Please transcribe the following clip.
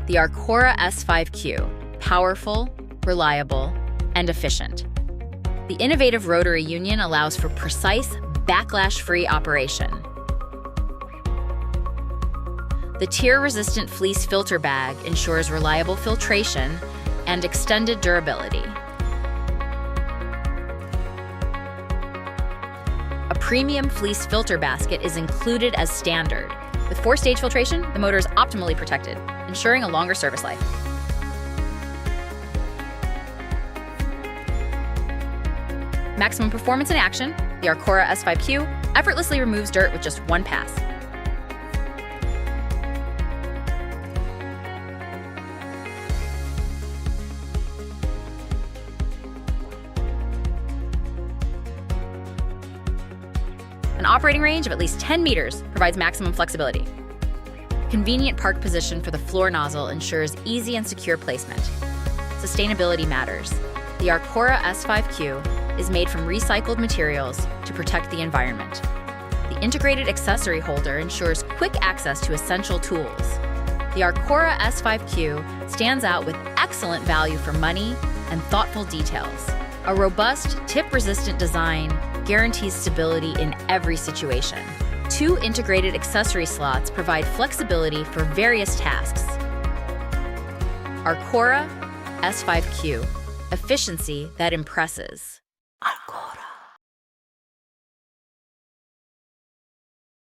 The Arcora S5Q, powerful, reliable, and efficient. The innovative rotary union allows for precise, backlash-free operation. The tear-resistant fleece filter bag ensures reliable filtration and extended durability. A premium fleece filter basket is included as standard. With 4-stage filtration, the motor is optimally protected, ensuring a longer service life. Maximum performance in action, the Arcora S5Q effortlessly removes dirt with just one pass. An operating range of at least 10 meters provides maximum flexibility. Convenient park position for the floor nozzle ensures easy and secure placement. Sustainability matters. The Arcora S5Q is made from recycled materials to protect the environment. The integrated accessory holder ensures quick access to essential tools. The Arcora S5Q stands out with excellent value for money and thoughtful details. A robust, tip-resistant design guarantees stability in every situation. 2 integrated accessory slots provide flexibility for various tasks. Arcora S5Q, efficiency that impresses.